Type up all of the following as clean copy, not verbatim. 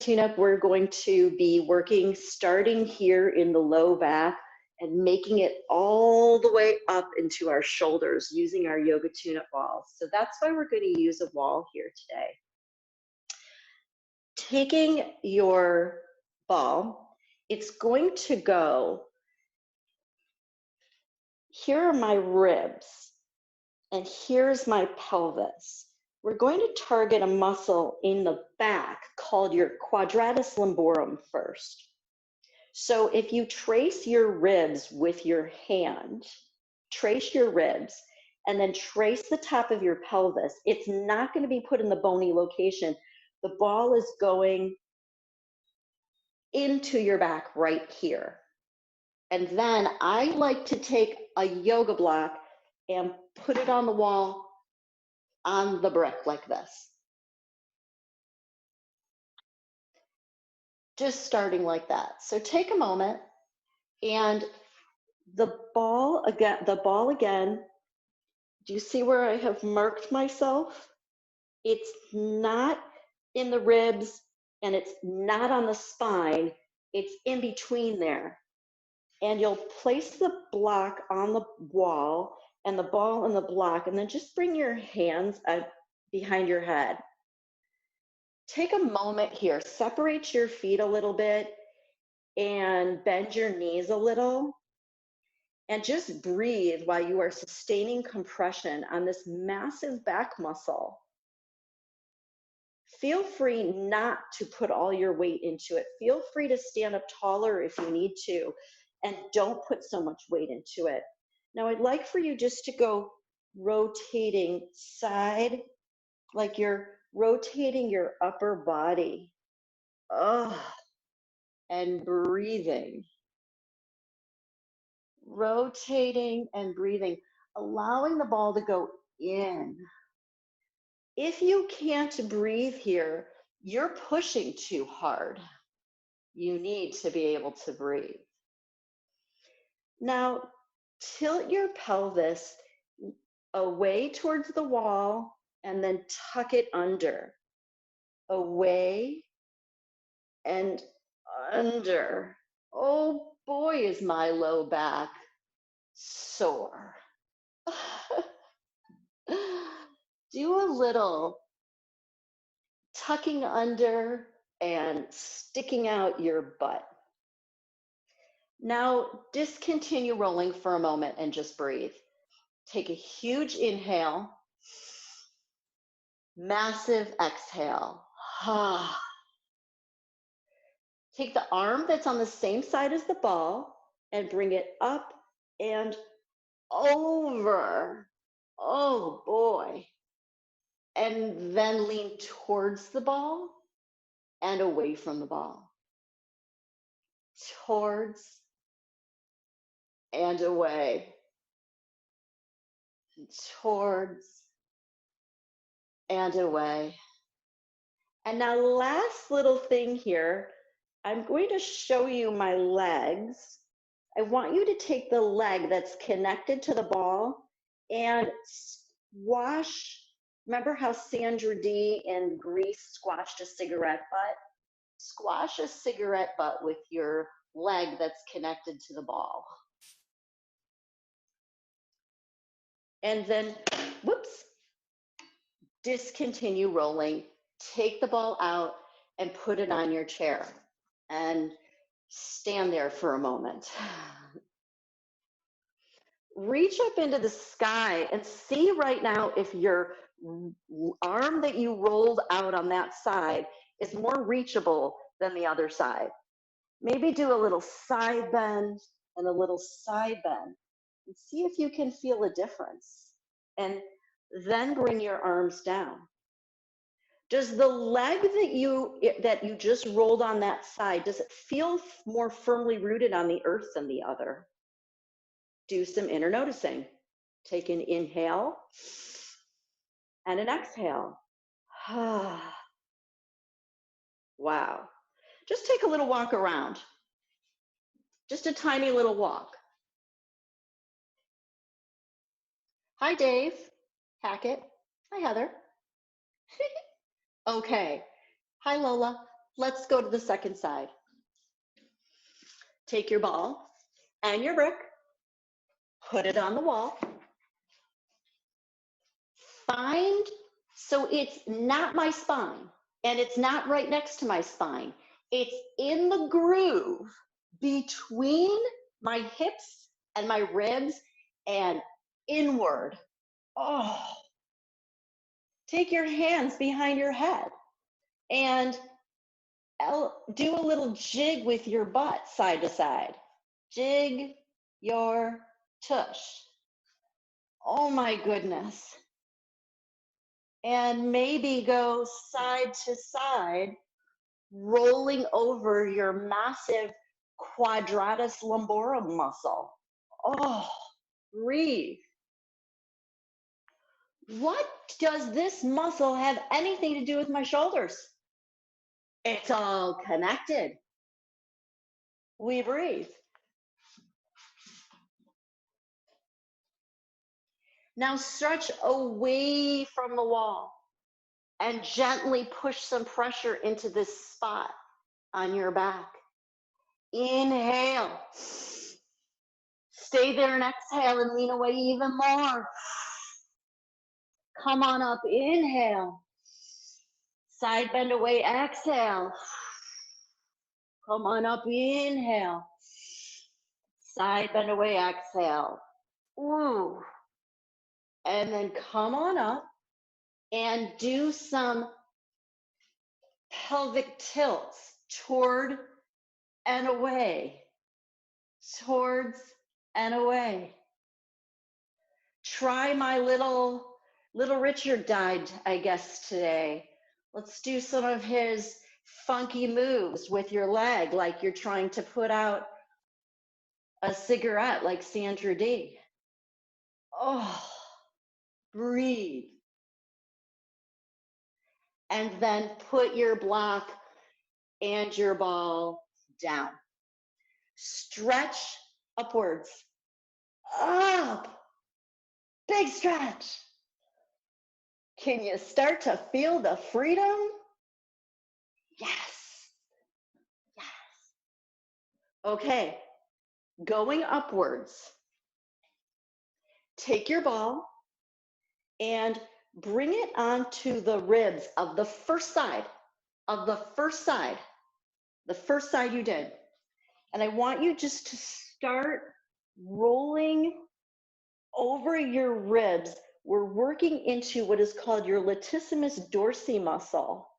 tune-up, we're going to be working starting here in the low back and making it all the way up into our shoulders using our yoga tune-up balls. So that's why we're going to use a wall here today. Taking your ball, it's going to go, here are my ribs, and here's my pelvis. We're going to target a muscle in the back called your quadratus lumborum first. So if you trace your ribs with your hand, trace your ribs, and then trace the top of your pelvis, it's not going to be put in the bony location. The ball is going into your back right here. And then I like to take a yoga block and put it on the wall on the brick like this. Just starting like that. So take a moment, and the ball again, do you see where I have marked myself? It's not in the ribs and it's not on the spine, it's in between there. And you'll place the block on the wall and the ball in the block, and then just bring your hands behind your head. Take a moment here, separate your feet a little bit and bend your knees a little, and just breathe while you are sustaining compression on this massive back muscle. Feel free not to put all your weight into it. Feel free to stand up taller if you need to, and don't put so much weight into it. Now I'd like for you just to go rotating side, like you're rotating your upper body. And breathing. Rotating and breathing, allowing the ball to go in. If you can't breathe here, you're pushing too hard. You need to be able to breathe. Now, tilt your pelvis away towards the wall and then tuck it under. Away and under. Oh boy, is my low back sore. Do a little tucking under and sticking out your butt. Now discontinue rolling for a moment and just breathe. Take a huge inhale, massive exhale. Take the arm that's on the same side as the ball and bring it up and over. Oh boy. And then lean towards the ball and away from the ball. Towards and away. Towards and away. And now last little thing here, I'm going to show you my legs. I want you to take the leg that's connected to the ball and squash. Remember how Sandra Dee in Greece squashed a cigarette butt? Squash a cigarette butt with your leg that's connected to the ball. And then, whoops, discontinue rolling. Take the ball out and put it on your chair. And stand there for a moment. Reach up into the sky and see right now if your arm that you rolled out on that side is more reachable than the other side. Maybe do a little side bend and a little side bend and see if you can feel a difference. And then bring your arms down. Does the leg that you just rolled on that side, does it feel more firmly rooted on the earth than the other? Do some inner noticing. Take an inhale and an exhale. Wow. Just take a little walk around. Just a tiny little walk. Hi, Dave. Hackett. Hi, Heather. Okay. Hi, Lola. Let's go to the second side. Take your ball and your brick, put it on the wall. Find, so it's not my spine and it's not right next to my spine. It's in the groove between my hips and my ribs and inward. Oh, take your hands behind your head and do a little jig with your butt side to side. Jig your tush. Oh my goodness. And maybe go side to side, rolling over your massive quadratus lumborum muscle. Oh, breathe. What does this muscle have anything to do with my shoulders? It's all connected. We breathe. Now stretch away from the wall and gently push some pressure into this spot on your back. Inhale. Stay there and exhale and lean away even more. Come on up, inhale. Side bend away, exhale. Come on up, inhale. Side bend away, exhale. Ooh. And then come on up and do some pelvic tilts toward and away, towards and away. Try my little Richard died, I guess, today. Let's do some of his funky moves with your leg, like you're trying to put out a cigarette, like Sandra Dee. Oh, breathe. And then put your block and your ball down. Stretch upwards. Up. Big stretch. Can you start to feel the freedom? Yes. Yes. Okay. Going upwards. Take your ball and bring it onto the ribs of the first side, the first side you did. And I want you just to start rolling over your ribs. We're working into what is called your latissimus dorsi muscle.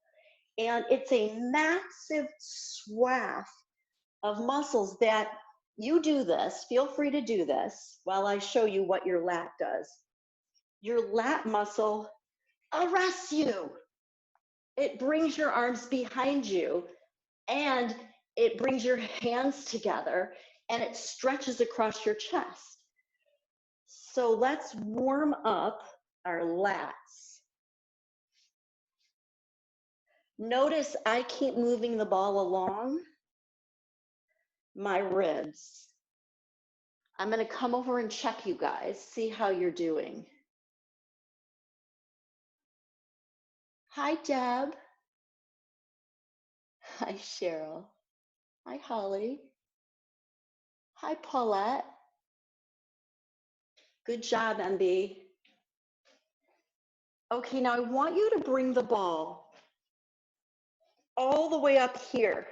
And it's a massive swath of muscles that you do this. Feel free to do this while I show you what your lat does. Your lat muscle arrests you. It brings your arms behind you and it brings your hands together and it stretches across your chest. So let's warm up our lats. Notice I keep moving the ball along my ribs. I'm going to come over and check you guys, see how you're doing. Hi, Deb. Hi, Cheryl. Hi, Holly. Hi, Paulette. Good job, MB. Okay, now I want you to bring the ball all the way up here,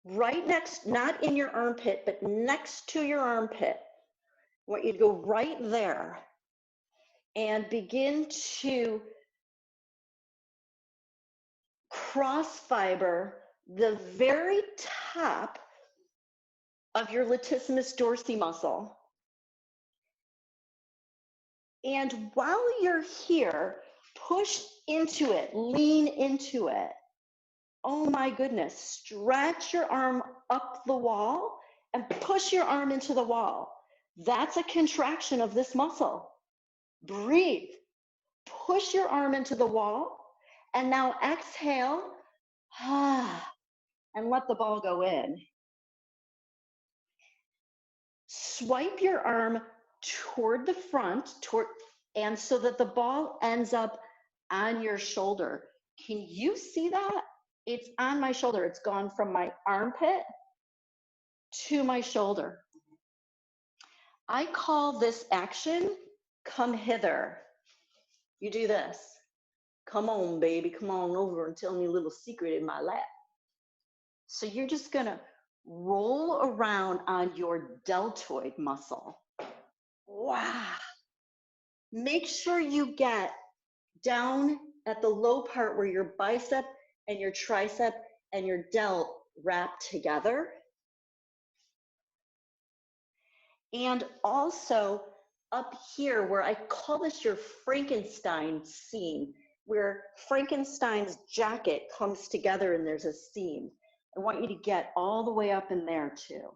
right next, not in your armpit, but next to your armpit. I want you to go right there and begin to cross fiber the very top of your latissimus dorsi muscle. And while you're here, push into it, lean into it. Oh my goodness, stretch your arm up the wall and push your arm into the wall. That's a contraction of this muscle. Breathe, push your arm into the wall, and now exhale, and let the ball go in. Swipe your arm toward the front, and so that the ball ends up on your shoulder. Can you see that? It's on my shoulder. It's gone from my armpit to my shoulder. I call this action, come hither. You do this. Come on, baby, come on over and tell me a little secret in my lap. So you're just gonna roll around on your deltoid muscle. Wow. Make sure you get down at the low part where your bicep and your tricep and your delt wrap together. And also up here where I call this your Frankenstein seam, where Frankenstein's jacket comes together and there's a seam. I want you to get all the way up in there too.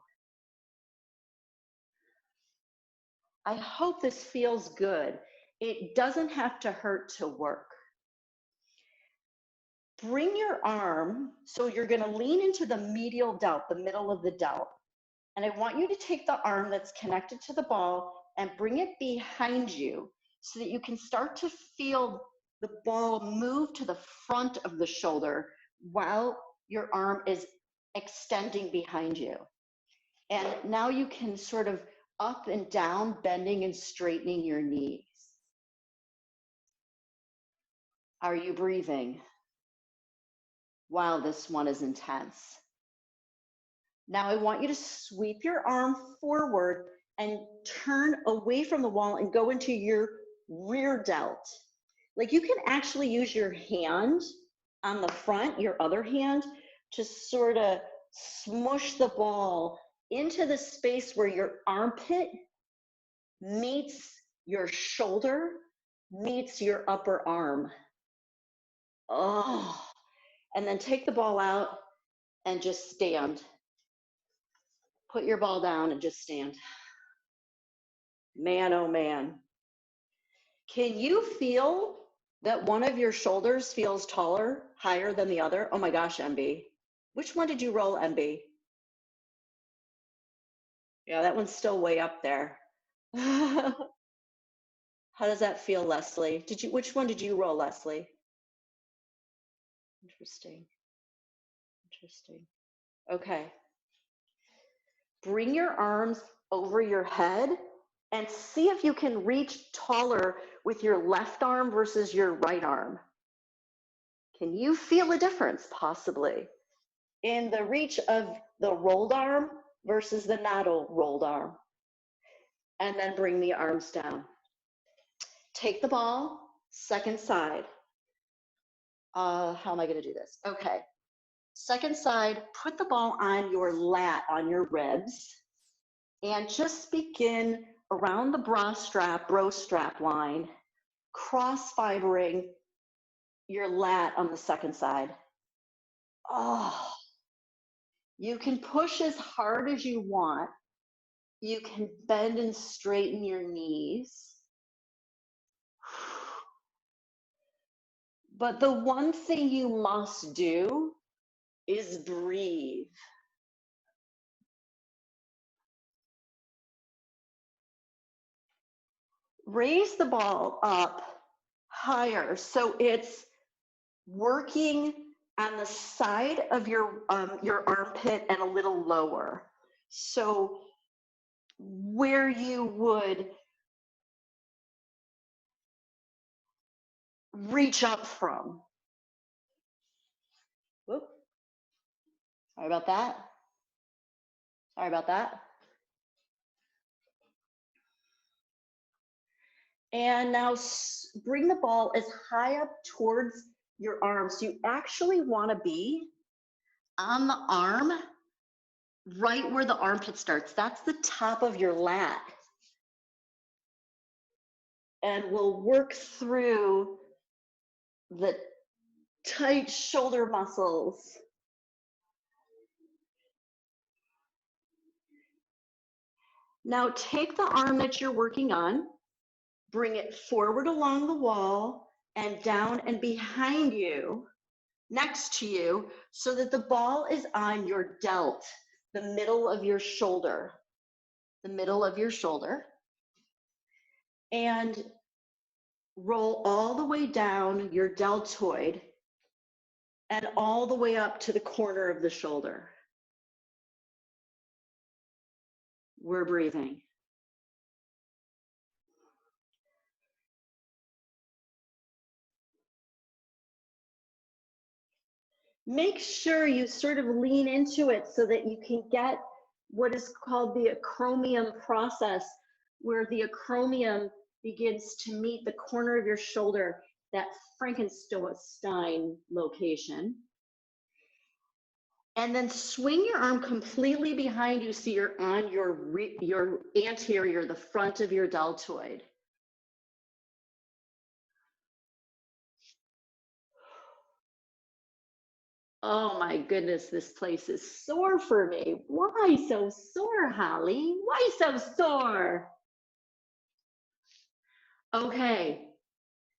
I hope this feels good. It doesn't have to hurt to work. Bring your arm, so you're gonna lean into the medial delt, the middle of the delt. And I want you to take the arm that's connected to the ball and bring it behind you so that you can start to feel the ball move to the front of the shoulder while your arm is extending behind you. And now you can sort of up and down, bending and straightening your knees. Are you breathing? Wow, this one is intense. Now I want you to sweep your arm forward and turn away from the wall and go into your rear delt. Like you can actually use your hand on the front, your other hand, to sort of smush the ball into the space where your armpit meets your shoulder, meets your upper arm. Oh, and then take the ball out and just stand. Put your ball down and just stand. Man, oh man. Can you feel that one of your shoulders feels taller, higher than the other? Oh my gosh, MB. Which one did you roll, MB? Yeah, that one's still way up there. How does that feel, Leslie? Which one did you roll, Leslie? Interesting. Interesting. Okay. Bring your arms over your head and see if you can reach taller with your left arm versus your right arm. Can you feel a difference, possibly, in the reach of the rolled arm versus the not rolled arm? And then bring the arms down. Take the ball, second side. How am I going to do this? Okay. Second side, put the ball on your lat, on your ribs, and just begin around the bra strap line, cross-fibering your lat on the second side. Oh, you can push as hard as you want. You can bend and straighten your knees. But the one thing you must do is breathe. Raise the ball up higher so it's working on the side of your armpit and a little lower. So where you would reach up from. Whoop. Sorry about that. Sorry about that. And now bring the ball as high up towards your arms. You actually want to be on the arm right where the armpit starts. That's the top of your lat. And we'll work through the tight shoulder muscles. Now take the arm that you're working on, bring it forward along the wall and down and behind you, next to you, so that the ball is on your delt, the middle of your shoulder, and roll all the way down your deltoid and all the way up to the corner of the shoulder. We're breathing. Make sure you sort of lean into it so that you can get what is called the acromion process, where the acromion begins to meet the corner of your shoulder, that Frankenstein location. And then swing your arm completely behind you so you're on your anterior, the front of your deltoid. Oh my goodness, this place is sore for me. Why so sore, Holly? Why so sore? Okay,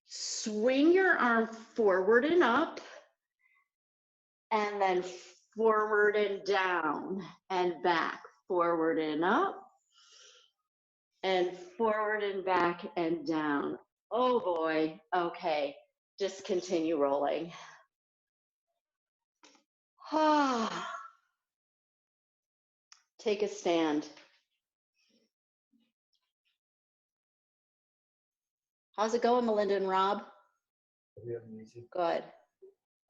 swing your arm forward and up, and then forward and down and back, forward and up, and forward and back and down. Oh boy, okay, just continue rolling. Take a stand. How's it going, Melinda and Rob? Good.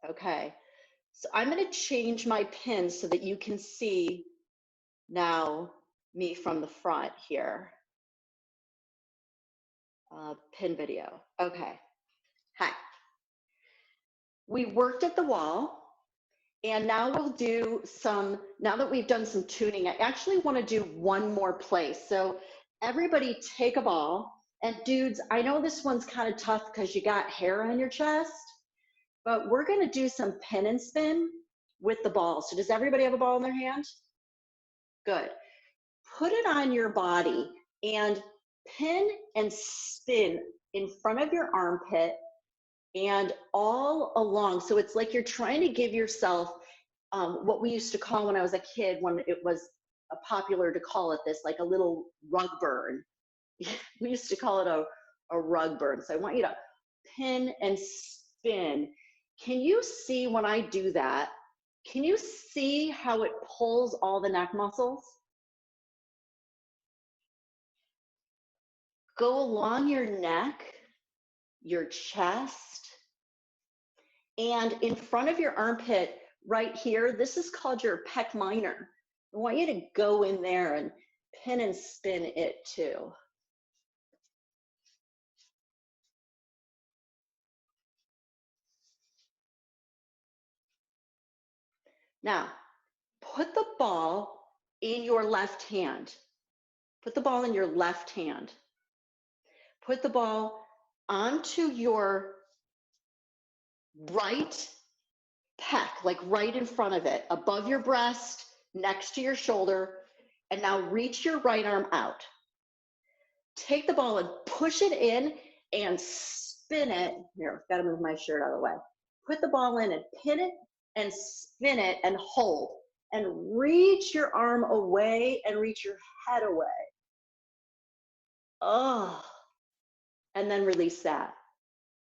Okay. So I'm going to change my pin so that you can see now me from the front here. Pin video. Okay. Hi. We worked at the wall. And now we'll do some, now that we've done some tuning, I actually want to do one more place. So everybody take a ball. And dudes, I know this one's kind of tough because you got hair on your chest, but we're going to do some pin and spin with the ball. So does everybody have a ball in their hand? Good. Put it on your body and pin and spin in front of your armpit and all along. So it's like you're trying to give yourself what we used to call when I was a kid, when it was popular to call it this, like a little rug burn. We used to call it a rug burn. So I want you to pin and spin. Can you see when I do that? Can you see how it pulls all the neck muscles? Go along your neck, your chest, and in front of your armpit right here, this is called your Pec Minor. I want you to go in there and pin and spin it too. Now, put the ball in your left hand. Put the ball in your left hand. Put the ball onto your right pec, like right in front of it, above your breast, next to your shoulder, and now reach your right arm out. Take the ball and push it in and spin it. Here, gotta move my shirt out of the way. Put the ball in and pin it and spin it and hold. And reach your arm away and reach your head away. Oh, and then release that.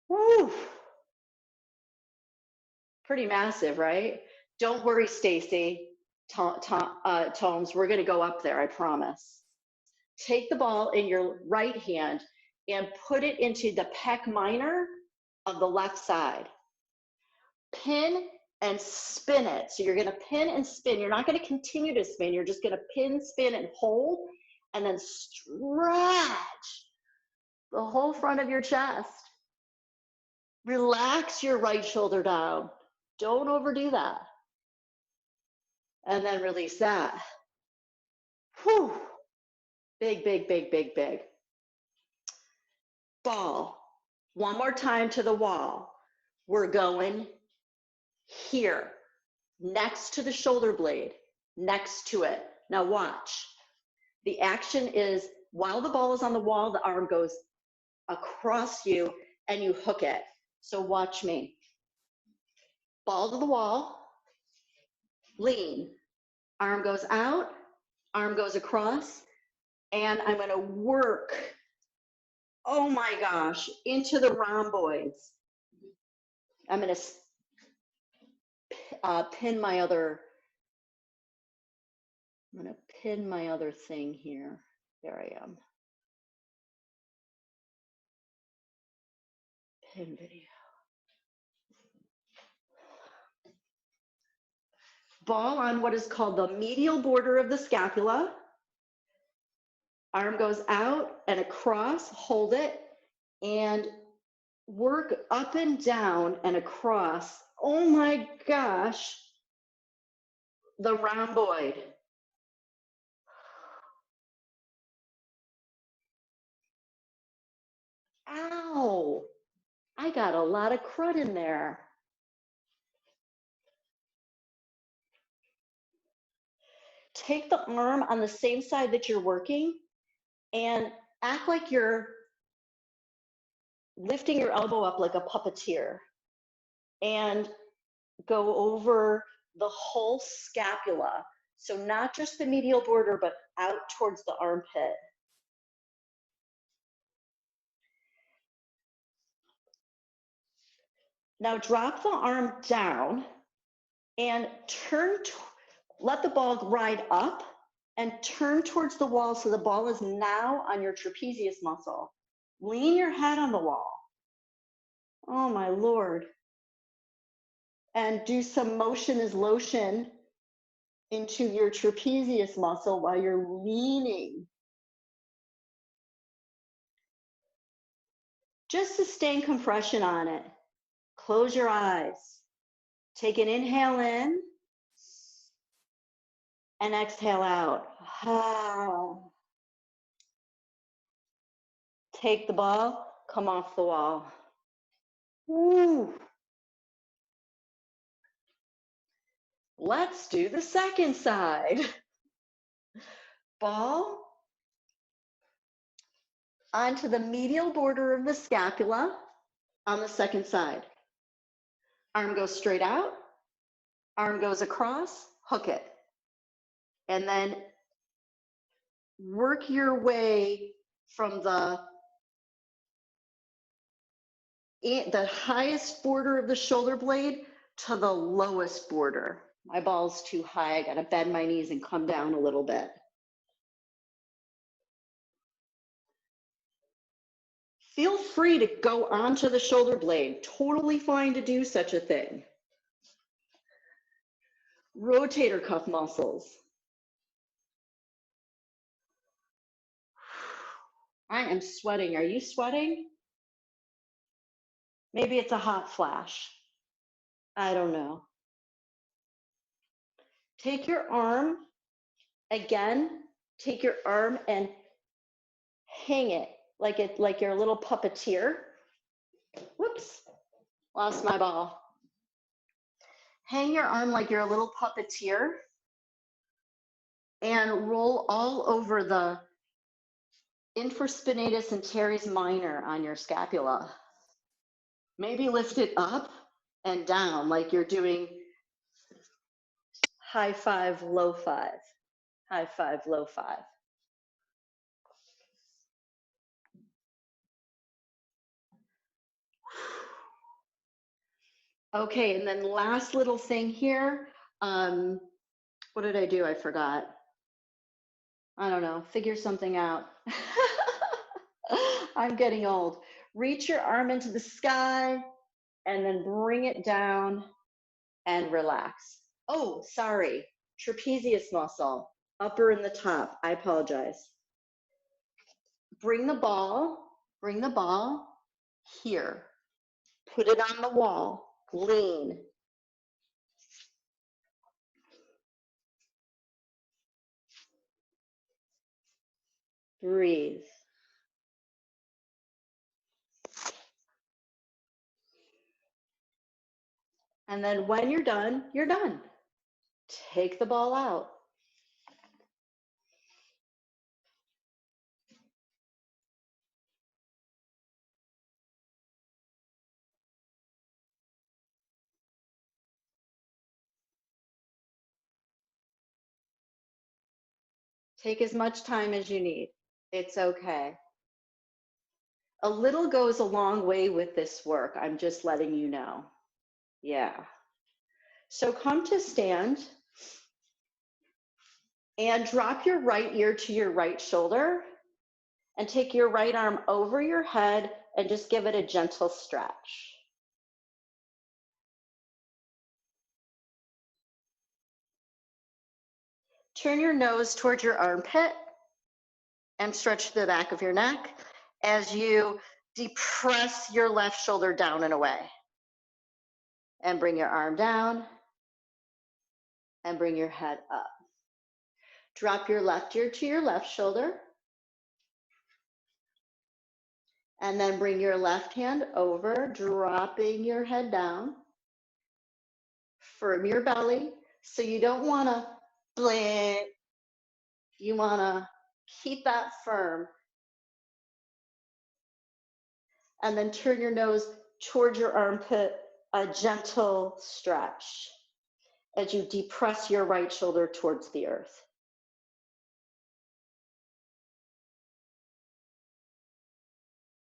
Woo. Pretty massive, right? Don't worry, Stacy, Tomes, we're gonna go up there, I promise. Take the ball in your right hand and put it into the Pec Minor of the left side. Pin and spin it. So you're gonna pin and spin. You're not gonna continue to spin. You're just gonna pin, spin, and hold, and then stretch the whole front of your chest. Relax your right shoulder down. Don't overdo that. And then release that. Whew. Big, big, big, big, big. Ball. One more time to the wall. We're going here, next to the shoulder blade, next to it. Now watch. The action is, while the ball is on the wall, the arm goes across you and you hook it. So watch me. Ball to the wall, lean. Arm goes out, arm goes across, and I'm gonna work, oh my gosh, into the rhomboids. I'm gonna pin my other, I'm gonna pin my other thing here. There I am. Pin video. Ball on what is called the medial border of the scapula. Arm goes out and across, hold it, and work up and down and across. Oh my gosh, the rhomboid. Ow, I got a lot of crud in there. Take the arm on the same side that you're working and act like you're lifting your elbow up like a puppeteer and go over the whole scapula. So not just the medial border, but out towards the armpit. Now drop the arm down and let the ball ride up and turn towards the wall so the ball is now on your trapezius muscle. Lean your head on the wall. Oh my Lord. And do some motion is lotion into your trapezius muscle while you're leaning. Just sustain compression on it. Close your eyes. Take an inhale in and exhale out. Take the ball, come off the wall. Woo. Let's do the second side. Ball onto the medial border of the scapula on the second side. Arm goes straight out, arm goes across, hook it. And then work your way from the highest border of the shoulder blade to the lowest border. My ball's too high. I gotta bend my knees and come down a little bit. Feel free to go onto the shoulder blade. Totally fine to do such a thing. Rotator cuff muscles. I am sweating. Are you sweating? Maybe it's a hot flash. I don't know. Take your arm, again, take your arm and hang it like you're a little puppeteer. Whoops, lost my ball. Hang your arm like you're a little puppeteer and roll all over the infraspinatus and teres minor on your scapula. Maybe lift it up and down like you're doing high five, low five. High five, low five. Okay, and then last little thing here. What did I do? I forgot. I don't know. Figure something out. I'm getting old. Reach your arm into the sky and then bring it down and relax. Oh, sorry. Trapezius muscle, upper in the top. I apologize. Bring the ball here. Put it on the wall. Lean. Breathe. And then when you're done, you're done. Take the ball out. Take as much time as you need. It's okay. A little goes a long way with this work. I'm just letting you know. Yeah. So come to stand and drop your right ear to your right shoulder and take your right arm over your head and just give it a gentle stretch. Turn your nose towards your armpit and stretch the back of your neck as you depress your left shoulder down and away. And bring your arm down and bring your head up. Drop your left ear to your left shoulder. And then bring your left hand over, dropping your head down. Firm your belly. So you don't want to blink. You want to keep that firm. And then turn your nose towards your armpit, a gentle stretch as you depress your right shoulder towards the earth.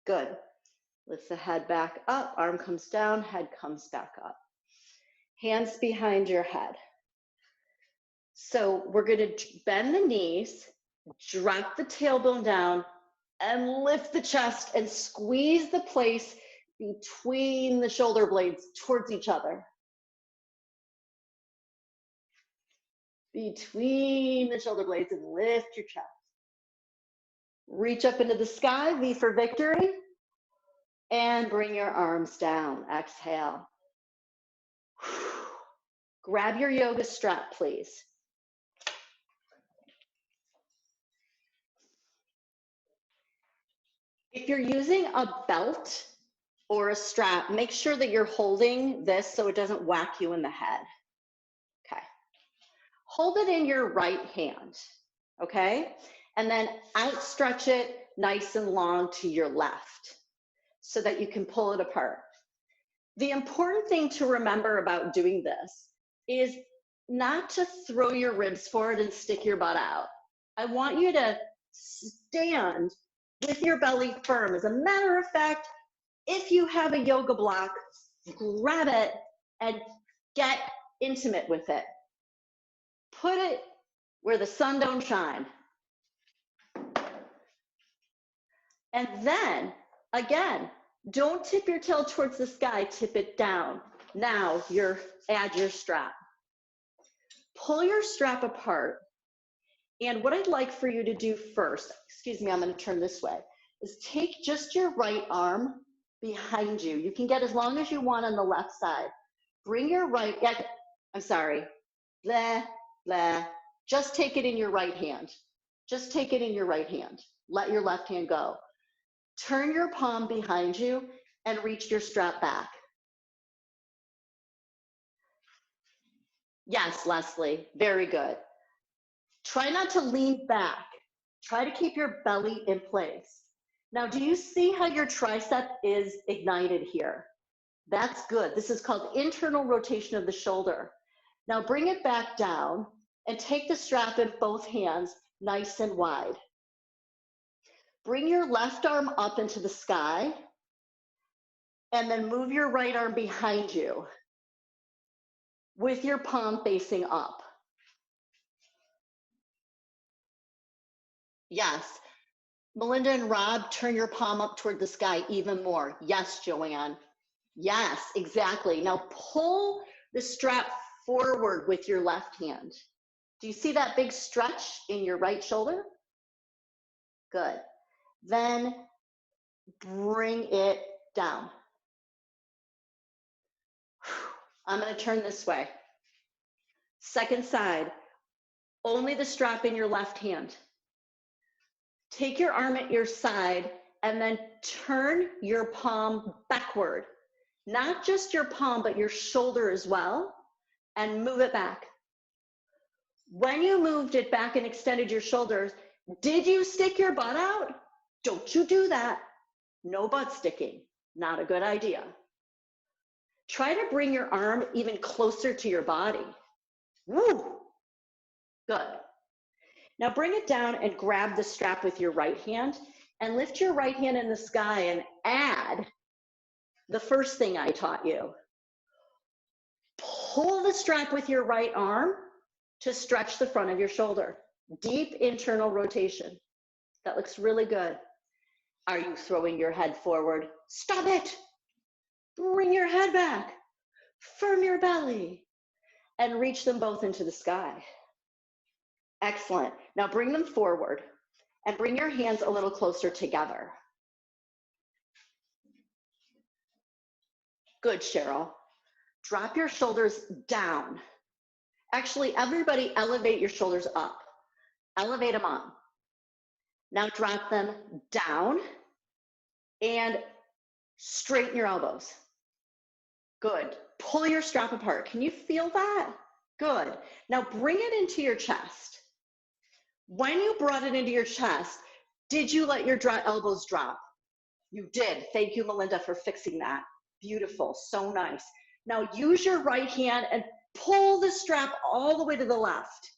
Good. Lift the head back up, arm comes down, head comes back up. Hands behind your head. So we're going to bend the knees, drop the tailbone down, and lift the chest and squeeze the place between the shoulder blades towards each other. Between the shoulder blades and lift your chest. Reach up into the sky, V for victory, and bring your arms down. Exhale. Grab your yoga strap, please. If you're using a belt or a strap, make sure that you're holding this so it doesn't whack you in the head. Okay. Hold it in your right hand, okay? And then outstretch it nice and long to your left so that you can pull it apart. The important thing to remember about doing this is not to throw your ribs forward and stick your butt out. I want you to stand with your belly firm. As a matter of fact, if you have a yoga block, grab it and get intimate with it. Put it where the sun don't shine. And then, again, don't tip your tail towards the sky, tip it down. Now add your strap. Pull your strap apart. And what I'd like for you to do first, excuse me, I'm going to turn this way, is take just your right arm behind you. You can get as long as you want on the left side. Bring your right, just take it in your right hand. Just take it in your right hand. Let your left hand go. Turn your palm behind you and reach your strap back. Yes, Leslie, very good. Try not to lean back. Try to keep your belly in place. Now, do you see how your tricep is ignited here? That's good. This is called internal rotation of the shoulder. Now bring it back down and take the strap in both hands, nice and wide. Bring your left arm up into the sky and then move your right arm behind you with your palm facing up. Yes. Melinda and Rob, turn your palm up toward the sky even more. Yes, Joanne. Yes, exactly. Now pull the strap forward with your left hand. Do you see that big stretch in your right shoulder? Good. Then bring it down. I'm going to turn this way. Second side, only the strap in your left hand. Take your arm at your side and then turn your palm backward. Not just your palm, but your shoulder as well, and move it back. When you moved it back and extended your shoulders, did you stick your butt out? Don't you do that. No butt sticking. Not a good idea. Try to bring your arm even closer to your body. Woo! Good. Now bring it down and grab the strap with your right hand and lift your right hand in the sky and add the first thing I taught you. pull the strap with your right arm to stretch the front of your shoulder. Deep internal rotation. That looks really good. Are you throwing your head forward? Stop it. Bring your head back. Firm your belly. And reach them both into the sky. Excellent. Now bring them forward and bring your hands a little closer together. Good, Cheryl. Drop your shoulders down. Actually, everybody elevate your shoulders up. Elevate them up. Now drop them down and straighten your elbows. Good. Pull your strap apart. Can you feel that? Good. Now bring it into your chest. When you brought it into your chest, did you let your elbows drop? You did. Thank you, Melinda, for fixing that. Beautiful. So nice. Now use your right hand and pull the strap all the way to the left.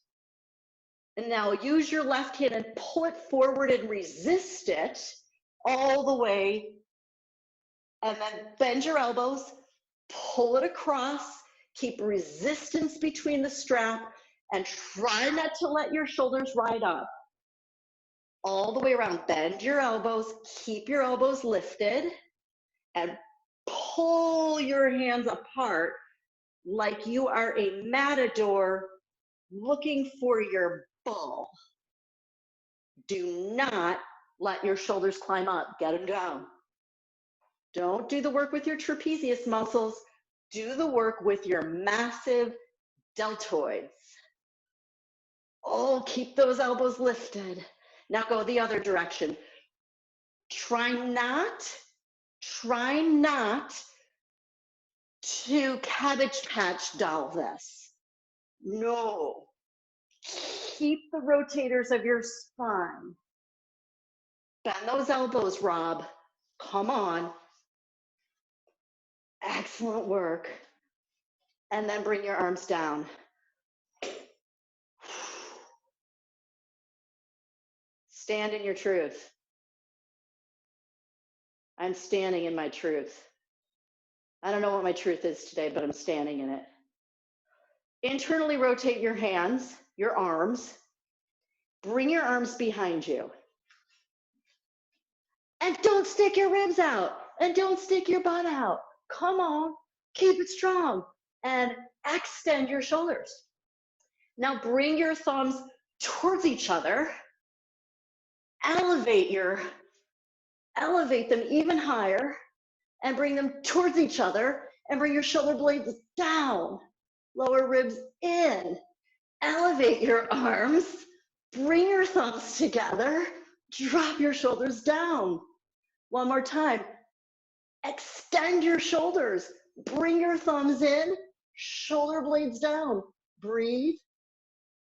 And now use your left hand and pull it forward and resist it all the way. And then bend your elbows, pull it across, keep resistance between the strap, and try not to let your shoulders ride up. All the way around, bend your elbows, keep your elbows lifted, and pull your hands apart like you are a matador looking for your bull. Do not let your shoulders climb up, get them down. Don't do the work with your trapezius muscles, do the work with your massive deltoids. Oh, keep those elbows lifted. Now go the other direction. Try not to cabbage patch doll this. No. Keep the rotators of your spine. Bend those elbows, Rob. Come on. Excellent work. And then bring your arms down. Stand in your truth. I'm standing in my truth. I don't know what my truth is today, but I'm standing in it. Internally rotate your hands, your arms. Bring your arms behind you. And don't stick your ribs out. And don't stick your butt out. Come on. Keep it strong. And extend your shoulders. Now bring your thumbs towards each other. Elevate them even higher and bring them towards each other and bring your shoulder blades down, lower ribs in. Elevate your arms, bring your thumbs together, drop your shoulders down. One more time. Extend your shoulders, bring your thumbs in, shoulder blades down. Breathe.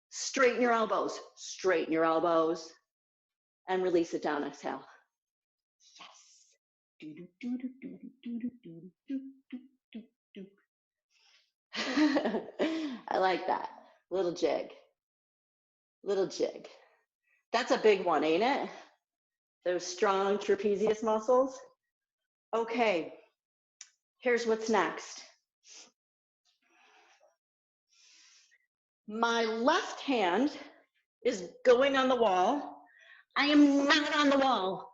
Straighten your elbows, and release it down, exhale. I like that. Little jig. That's a big one, ain't it? Those strong trapezius muscles. Okay, here's what's next. My left hand is going on the wall. I am not on the wall.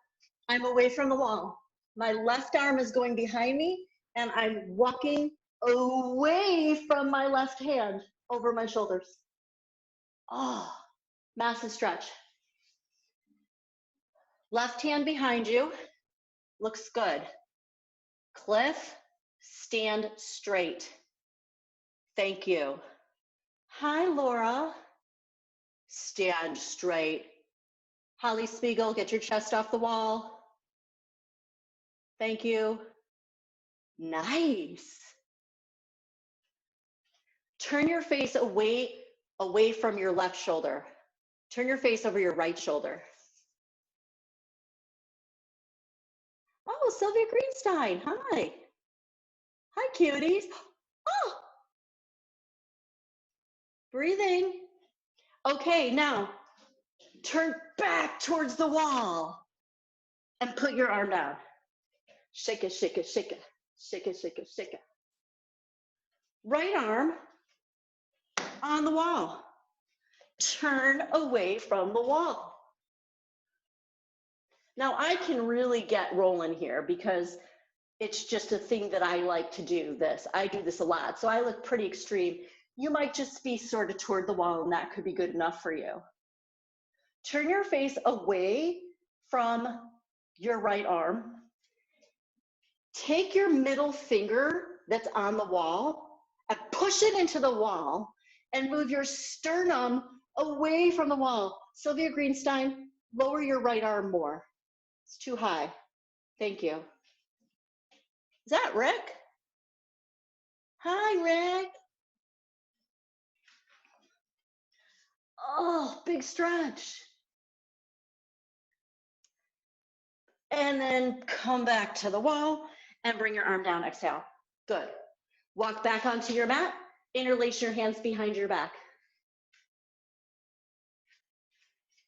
I'm away from the wall. My left arm is going behind me and I'm walking away from my left hand over my shoulders. Oh, massive stretch. Left hand behind you, looks good. Cliff, stand straight. Thank you. Hi, Laura. Stand straight. Holly Spiegel, get your chest off the wall. Thank you. Nice. Turn your face away from your left shoulder. Turn your face over your right shoulder. Oh, Sylvia Greenstein, hi. Hi, cuties. Oh, breathing. Okay, now turn back towards the wall and put your arm down. Shake it, shake it, shake it, shake it, shake it, shake it. Right arm on the wall. Turn away from the wall. Now I can really get rolling here because it's just a thing that I like to do this. I do this a lot. So I look pretty extreme. You might just be sort of toward the wall and that could be good enough for you. Turn your face away from your right arm. Take your middle finger that's on the wall and push it into the wall and move your sternum away from the wall. Sylvia Greenstein, lower your right arm more. It's too high. Thank you. Is that Rick? Hi, Rick. Oh, big stretch. And then come back to the wall and bring your arm down, exhale. Good. Walk back onto your mat, interlace your hands behind your back.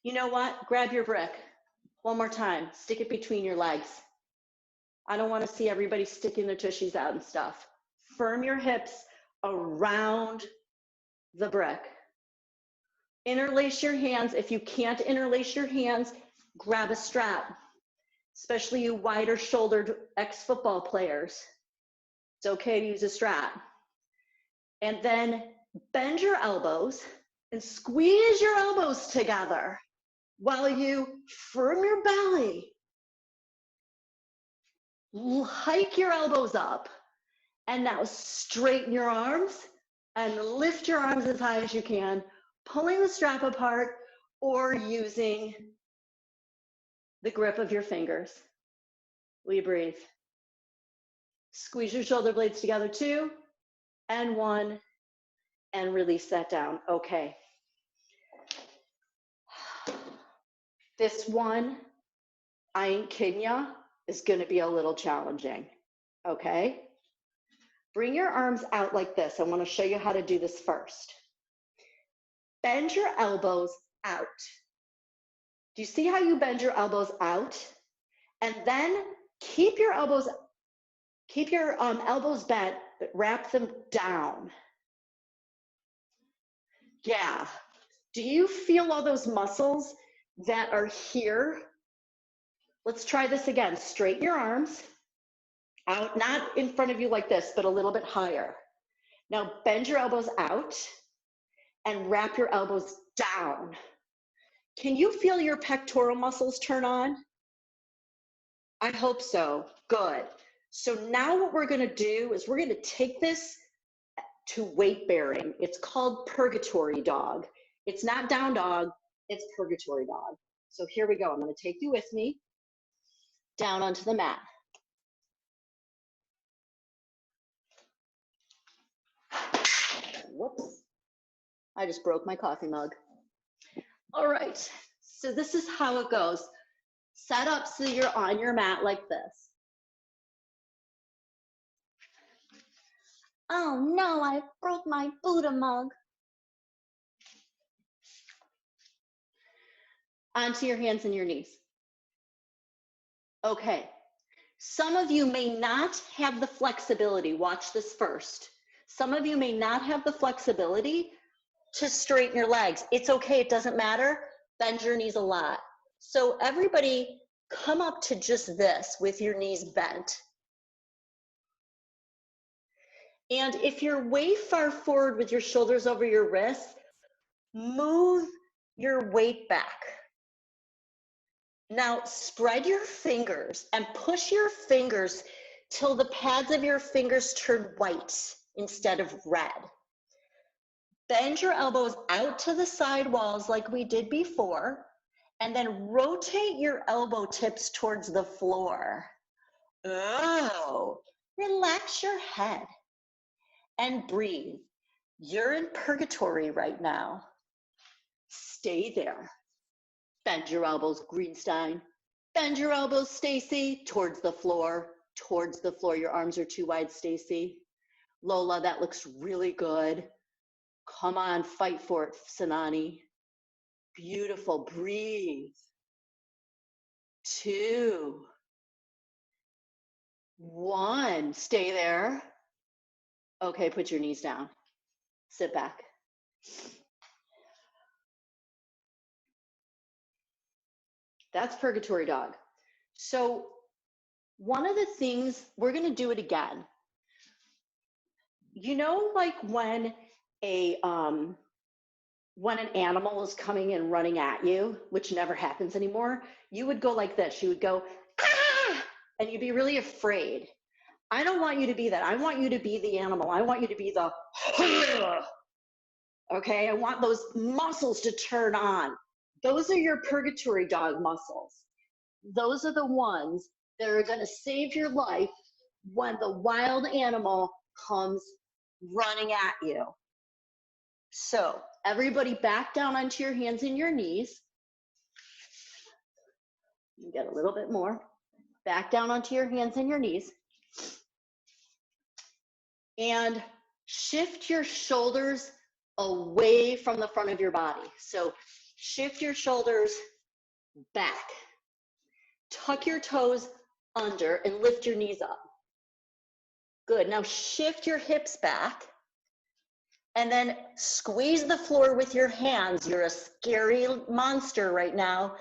You know what? Grab your brick. One more time, stick it between your legs. I don't want to see everybody sticking their tushies out and stuff. Firm your hips around the brick. Interlace your hands. If you can't interlace your hands, grab a strap, especially you wider shouldered ex-football players. It's okay to use a strap. And then bend your elbows and squeeze your elbows together while you firm your belly. Hike your elbows up. And now straighten your arms and lift your arms as high as you can, pulling the strap apart or using the grip of your fingers. Will you breathe? Squeeze your shoulder blades together, 2 and 1, and release that down. Okay. This one, I ain't kidding ya, is gonna be a little challenging, okay? Bring your arms out like this. I wanna show you how to do this first. Bend your elbows out. Do you see how you bend your elbows out? And then keep your elbows bent, but wrap them down. Yeah. Do you feel all those muscles that are here? Let's try this again. Straighten your arms out, not in front of you like this, but a little bit higher. Now bend your elbows out and wrap your elbows down. Can you feel your pectoral muscles turn on? I hope so. Good. So now what we're going to do is we're going to take this to weight bearing. It's called purgatory dog. It's not down dog, it's purgatory dog. So here we go. I'm going to take you with me down onto the mat. Whoops. I just broke my coffee mug. All right. So this is how it goes. Set up so you're on your mat like this. Oh no, I broke my Buddha mug. Onto your hands and your knees. Okay. Some of you may not have the flexibility. Watch this first. Some of you may not have the flexibility to straighten your legs. It's okay. It doesn't matter. Bend your knees a lot. So everybody come up to just this with your knees bent. And if you're way far forward with your shoulders over your wrists, move your weight back. Now spread your fingers and push your fingers till the pads of your fingers turn white instead of red. Bend your elbows out to the side walls like we did before, and then rotate your elbow tips towards the floor. Oh, relax your head and breathe. You're in purgatory right now. Stay there. Bend your elbows, Greenstein. Bend your elbows, Stacy, towards the floor, towards the floor. Your arms are too wide, Stacy. Lola, that looks really good. Come on, fight for it, Sanani. Beautiful, breathe. 2, 1, stay there. Okay, put your knees down. Sit back. That's purgatory dog. So one of the things, we're gonna do it again. You know, like when an animal is coming and running at you, which never happens anymore, you would go like this. You would go, ah, and you'd be really afraid. I don't want you to be that. I want you to be the animal. I want you to be the, okay? I want those muscles to turn on. Those are your purgatory dog muscles. Those are the ones that are going to save your life when the wild animal comes running at you. So everybody back down onto your hands and your knees. You get a little bit more. Back down onto your hands and your knees. And shift your shoulders away from the front of your body. So shift your shoulders back. Tuck your toes under and lift your knees up. Good. Now shift your hips back and then squeeze the floor with your hands. You're a scary monster right now.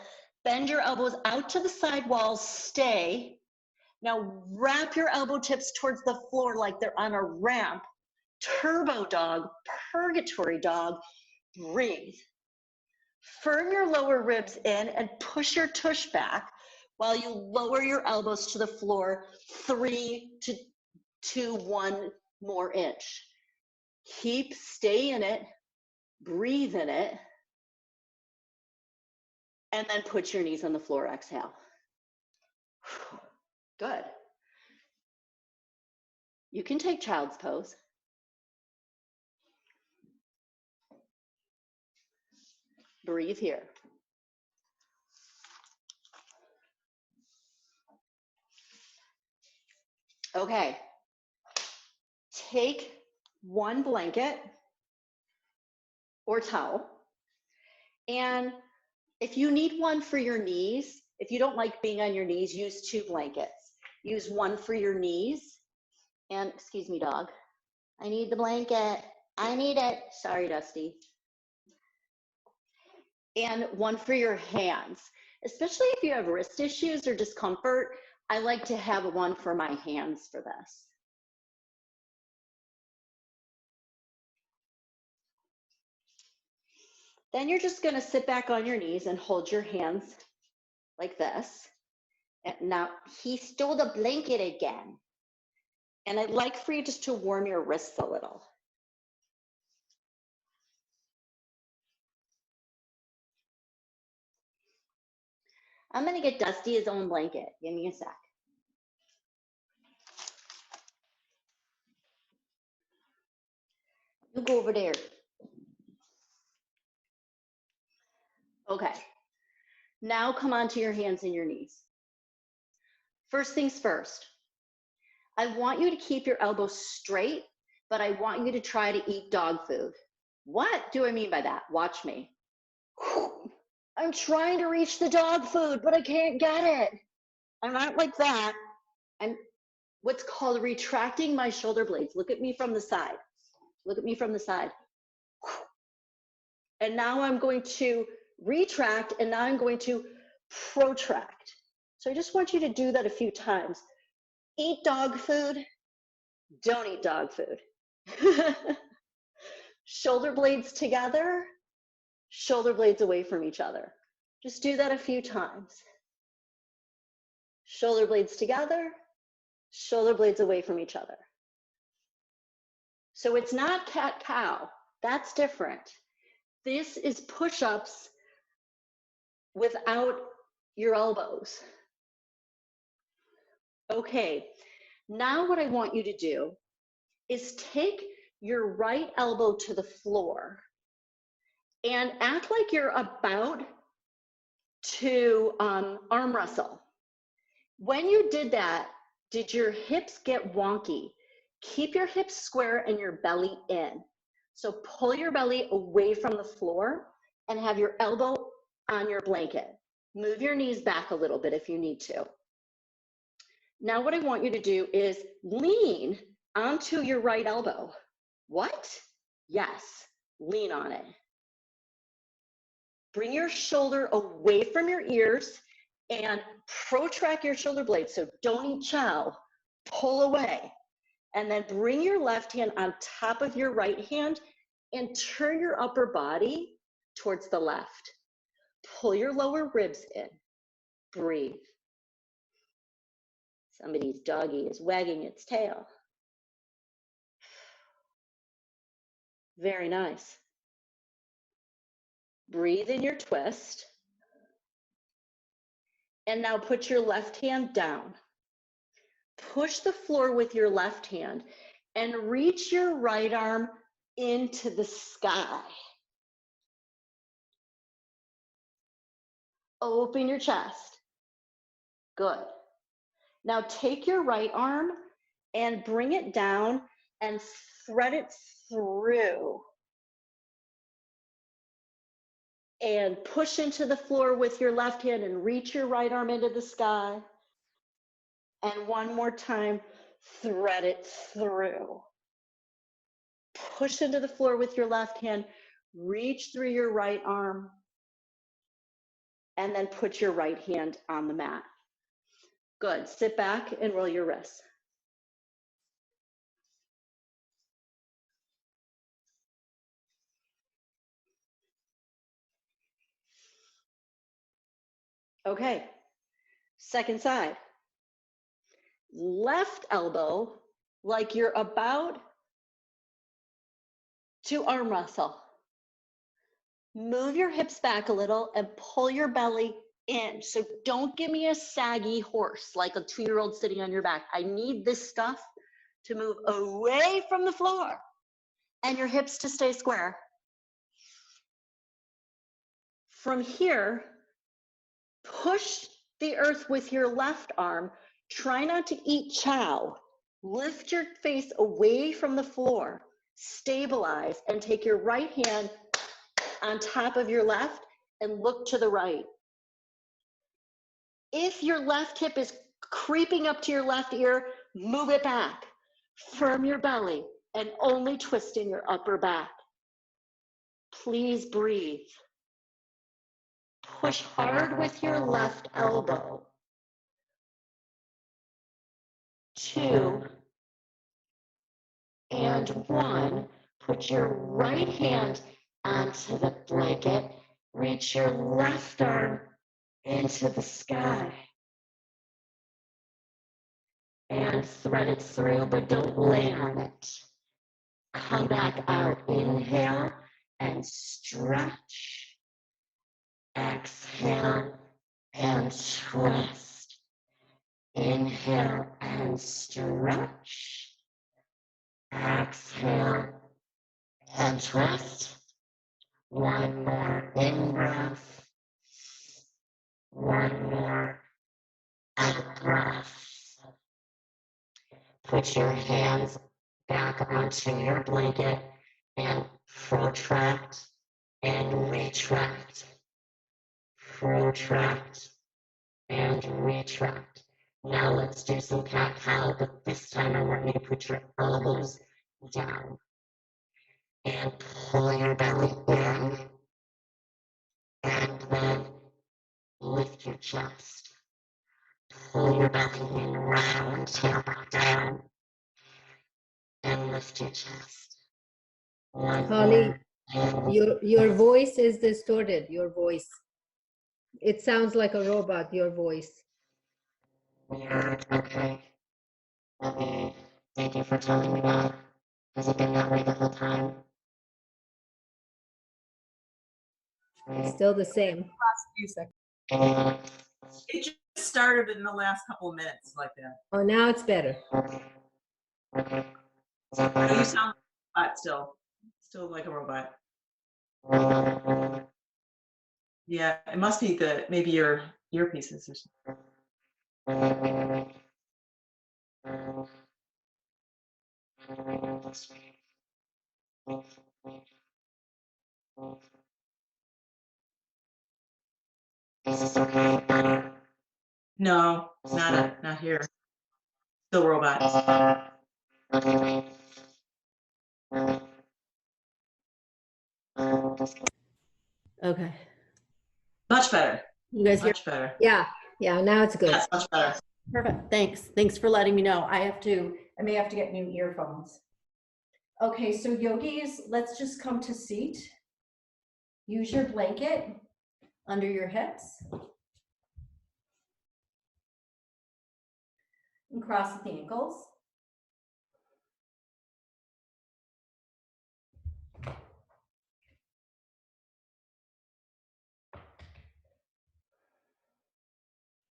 Bend your elbows out to the side walls. Stay. Now wrap your elbow tips towards the floor like they're on a ramp. Turbo dog, purgatory dog. Breathe. Firm your lower ribs in and push your tush back while you lower your elbows to the floor 3 to 1 more inch. Stay in it, breathe in it, and then put your knees on the floor, exhale. Good. You can take child's pose. Breathe here. Okay. Take one blanket or towel, and if you need one for your knees, if you don't like being on your knees, use 2 blankets. Use one for your knees, and excuse me, dog. I need the blanket. I need it. Sorry, Dusty. And one for your hands. Especially if you have wrist issues or discomfort, I like to have one for my hands for this. Then you're just gonna sit back on your knees and hold your hands like this. And now he stole the blanket again. And I'd like for you just to warm your wrists a little. I'm gonna get Dusty his own blanket. Give me a sec. You go over there. Okay. Now come onto your hands and your knees. First things first. I want you to keep your elbows straight, but I want you to try to eat dog food. What do I mean by that? Watch me. I'm trying to reach the dog food, but I can't get it. I'm not like that. I'm what's called retracting my shoulder blades. Look at me from the side. Look at me from the side. And now I'm going to retract, and now I'm going to protract. So I just want you to do that a few times. Eat dog food, don't eat dog food. Shoulder blades together, shoulder blades away from each other. Just do that a few times. Shoulder blades together, shoulder blades away from each other. So it's not cat-cow, that's different. This is push-ups without your elbows. Okay, now what I want you to do is take your right elbow to the floor and act like you're about to arm wrestle. When you did that, did your hips get wonky? Keep your hips square and your belly in. So pull your belly away from the floor and have your elbow on your blanket. Move your knees back a little bit if you need to. Now what I want you to do is lean onto your right elbow. What? Yes, lean on it. Bring your shoulder away from your ears and protract your shoulder blades. So don't eat chow, pull away. And then bring your left hand on top of your right hand and turn your upper body towards the left. Pull your lower ribs in, breathe. Somebody's doggy is wagging its tail. Very nice. Breathe in your twist. And now put your left hand down. Push the floor with your left hand and reach your right arm into the sky. Open your chest. Good. Now take your right arm and bring it down and thread it through. And push into the floor with your left hand and reach your right arm into the sky. And one more time, thread it through. Push into the floor with your left hand, reach through your right arm, and then put your right hand on the mat. Good. Sit back and roll your wrists. Okay. Second side. Left elbow, like you're about to arm wrestle. Move your hips back a little and pull your belly in. So don't give me a saggy horse like a 2-year-old sitting on your back. I need this stuff to move away from the floor and your hips to stay square. From here, push the earth with your left arm. Try not to eat chow. Lift your face away from the floor. Stabilize and take your right hand on top of your left and look to the right. If your left hip is creeping up to your left ear, move it back. Firm your belly and only twist in your upper back. Please breathe. Push hard with your left elbow. 2 and 1. Put your right hand onto the blanket. Reach your left arm into the sky. And thread it through, but don't lay on it. Come back out. Inhale and stretch. Exhale and twist. Inhale and stretch. Exhale and twist. One more in-breath. One more out-breath. Put your hands back onto your blanket and protract and retract. Protract and retract. Now let's do some cat-cow, but this time I want you to put your elbows down and pull your belly in, and then lift your chest. Pull your belly in, round, tail back down, and lift your chest. Holly, your voice is distorted, your voice. It sounds like a robot, your voice. Weird, okay. Thank you for telling me that. Has it been that way the whole time? Still the same. Last few seconds. It just started in the last couple of minutes like that. Oh, now it's better. You sound like a robot still like a robot. Yeah, it must be maybe your earpieces or something. Is this okay? No, not here. Still robots. Okay. Much better. You guys hear? Much better. Yeah, now it's good. That's much better. Perfect. Thanks for letting me know. I may have to get new earphones. Okay, so yogis, let's just come to seat. Use your blanket under your hips. And cross at the ankles.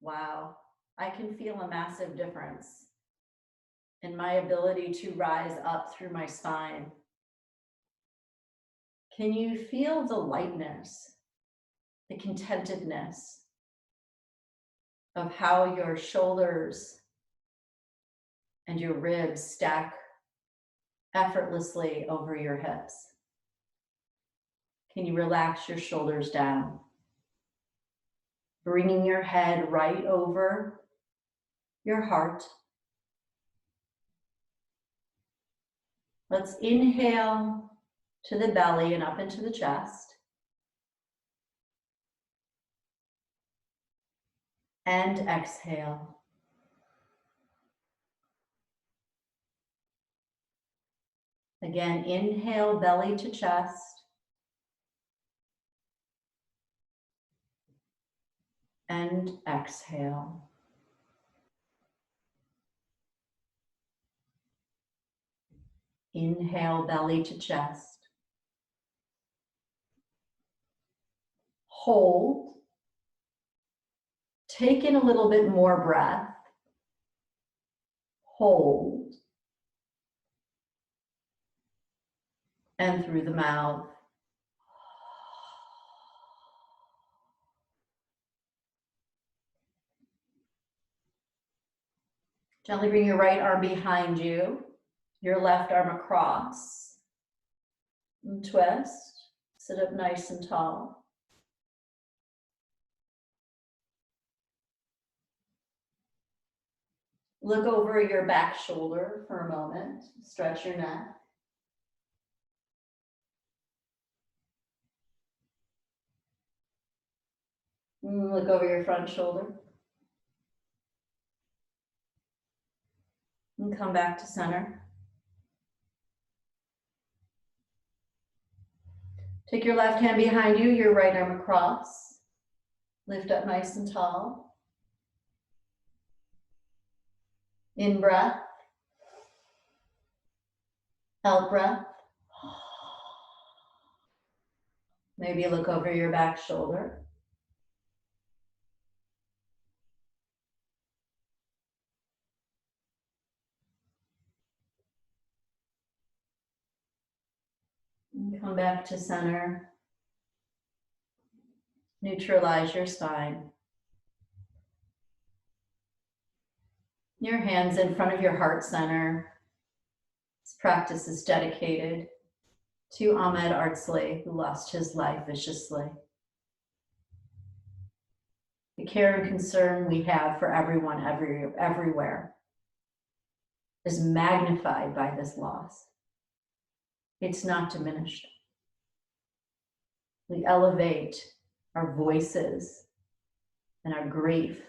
Wow, I can feel a massive difference in my ability to rise up through my spine. Can you feel the lightness, the contentedness of how your shoulders and your ribs stack effortlessly over your hips? Can you relax your shoulders down? Bringing your head right over your heart. Let's inhale to the belly and up into the chest. And exhale. Again, inhale, belly to chest. And exhale. Inhale, belly to chest. Hold. Take in a little bit more breath. Hold. And through the mouth. Gently bring your right arm behind you, your left arm across. And twist. Sit up nice and tall. Look over your back shoulder for a moment. Stretch your neck. And look over your front shoulder. And come back to center. Take your left hand behind you, your right arm across. Lift up nice and tall. In breath. Out breath. Maybe look over your back shoulder. And come back to center. Neutralize your spine. Your hands in front of your heart center. This practice is dedicated to Ahmed Artsley, who lost his life viciously. The care and concern we have for everyone, everywhere, is magnified by this loss. It's not diminished. We elevate our voices and our grief